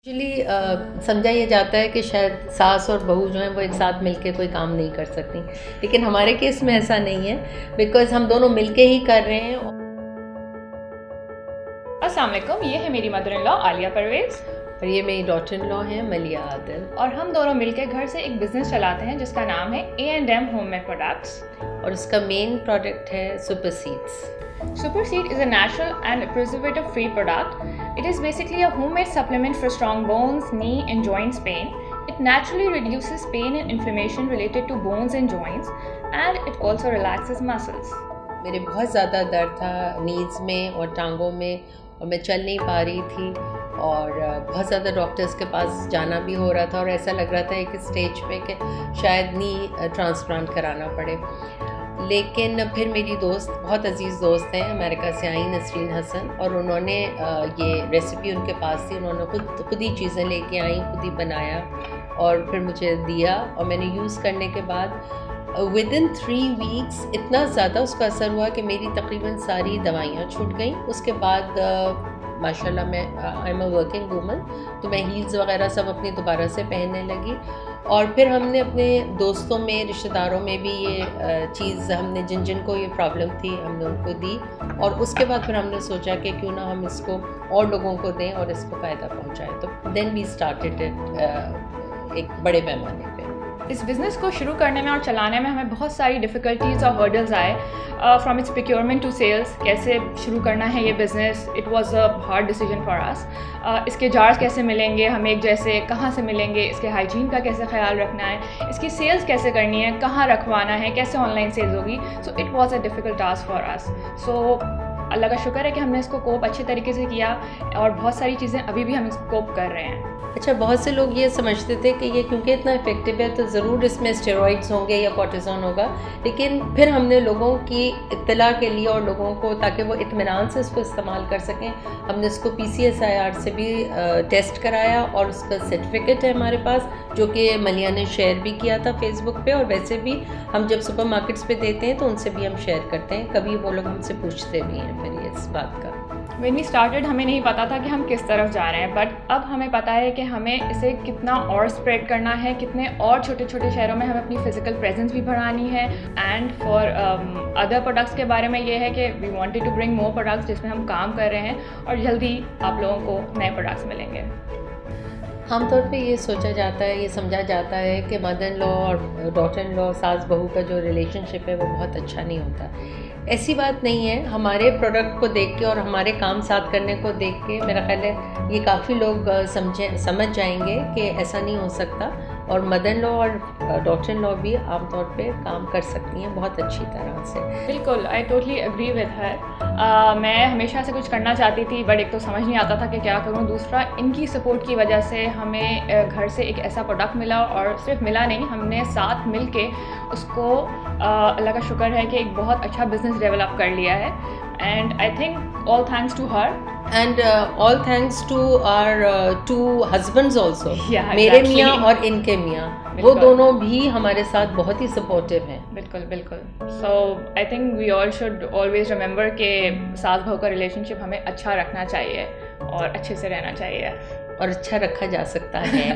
Actually समझा ये जाता है कि शायद सास और बहू जो हैं वो एक साथ मिलके कोई काम नहीं कर सकती, लेकिन हमारे केस में ऐसा नहीं है बिकॉज हम दोनों मिलके ही कर रहे हैं। अस्सलाम वालेकुम, ये है मेरी mother in law Aliya Parvez और ये मेरी डॉटर इन लॉ है मलिया आदिल, और हम दोनों मिलकर घर से एक बिज़नेस चलाते हैं जिसका नाम है A&M होममेड प्रोडक्ट्स और उसका मेन प्रोडक्ट है super seeds. Super Seed is a natural and preservative-free product. It is basically a homemade supplement for strong bones, knee and joints pain. It naturally reduces pain and inflammation related to bones and joints, and it also relaxes muscles. मेरे बहुत ज़्यादा दर्द था knees में और टांगों में और मैं चल नहीं पा रही थी और बहुत ज़्यादा डॉक्टर्स के पास जाना भी हो रहा था और ऐसा लग रहा था एक स्टेज पे कि शायद नी ट्रांसप्लांट कराना पड़े। लेकिन फिर मेरी दोस्त, बहुत अजीज़ दोस्त हैं, अमेरिका से आई नसरीन हसन, और उन्होंने ये रेसिपी उनके पास थी, उन्होंने खुद ही चीज़ें लेके आई, खुद ही बनाया और फिर मुझे दिया और मैंने यूज़ करने के बाद विदिन 3 वीक्स इतना ज़्यादा उसका असर हुआ कि मेरी तकरीबन सारी दवाइयाँ छूट गई। उसके बाद माशाल्लाह मैं I am a working woman, तो मैं हील्स वगैरह सब अपनी दोबारा से पहनने लगी और फिर हमने अपने दोस्तों में, रिश्तेदारों में भी ये चीज़ हमने जिन जिन को ये प्रॉब्लम थी हमने उनको दी और उसके बाद फिर हमने सोचा कि क्यों ना हम इसको और लोगों को दें और इसको फ़ायदा पहुंचाएं। तो देन वी स्टार्टेड एक बड़े पैमाने पे। इस बिज़नेस को शुरू करने में और चलाने में हमें बहुत सारी डिफ़िकल्टीज़ और हर्डल्स आए, from its procurement to sales. कैसे शुरू करना है ये business, it was a hard decision for us. इसके जार्स कैसे मिलेंगे हमें एक जैसे, कहाँ से मिलेंगे, इसके हाइजीन का कैसे ख्याल रखना है, इसकी सेल्स कैसे करनी है, कहाँ रखवाना है, कैसे ऑनलाइन सेल्स होगी। So it was a difficult task for us. So अल्लाह का शुक्र है कि हमने इसको कोप अच्छे तरीके से किया और बहुत सारी चीज़ें अभी भी हम इसको कोप कर रहे हैं। अच्छा, बहुत से लोग ये समझते थे कि ये क्योंकि इतना इफेक्टिव है तो ज़रूर इसमें स्टेरॉइड्स होंगे या कॉर्टिसोन होगा, लेकिन फिर हमने लोगों की इत्तला के लिए और लोगों को, ताकि वो इत्मीनान से इसको इस्तेमाल कर सकें, हमने इसको PCSIR से भी टेस्ट कराया और उसका सर्टिफिकेट है हमारे पास, जो कि मलिया ने शेयर भी किया था फेसबुक पे। और वैसे भी हम जब सुपर मार्केट्स पे देते हैं तो उनसे भी हम शेयर करते हैं, कभी वो लोग हमसे पूछते भी हैं फिर ये इस बात का। When we started हमें नहीं पता था कि हम किस तरफ जा रहे हैं, बट अब हमें पता है कि हमें इसे कितना और स्प्रेड करना है, कितने और छोटे छोटे शहरों में हमें अपनी फिजिकल प्रेजेंस भी बढ़ानी है। एंड फॉर अदर प्रोडक्ट्स के बारे में ये है कि we wanted to bring more products जिसमें हम काम कर रहे हैं और जल्दी आप लोगों को नए प्रोडक्ट्स मिलेंगे। आमतौर पे ये सोचा जाता है, ये समझा जाता है कि मदर इन लॉ और डॉटर इन लॉ, सास बहू का जो रिलेशनशिप है वो बहुत अच्छा नहीं होता। ऐसी बात नहीं है। हमारे प्रोडक्ट को देख के और हमारे काम साथ करने को देख के मेरा ख्याल है ये काफ़ी लोग समझ जाएंगे कि ऐसा नहीं हो सकता, और मदर इन लॉ और डॉटर इन लॉ भी आमतौर पे काम कर सकती हैं बहुत अच्छी तरह से। बिल्कुल, I totally agree with her. मैं हमेशा से कुछ करना चाहती थी, बट एक तो समझ नहीं आता था कि क्या करूं, दूसरा इनकी सपोर्ट की वजह से हमें घर से एक ऐसा प्रोडक्ट मिला, और सिर्फ मिला नहीं, हमने साथ मिल के उसको अल्लाह का शुक्र है कि एक बहुत अच्छा बिज़नेस डेवलप कर लिया है। And I think all thanks to her and all thanks to our 2 husbands also. Yeah, मेरे exactly. मियाँ और इनके मियाँ, वो बिल्कुल। दोनों भी हमारे साथ बहुत ही सपोर्टिव हैं। बिल्कुल बिल्कुल। So I think we all should always remember कि सास बहू का रिलेशनशिप हमें अच्छा रखना चाहिए और अच्छे से रहना चाहिए, और अच्छा रखा जा सकता है।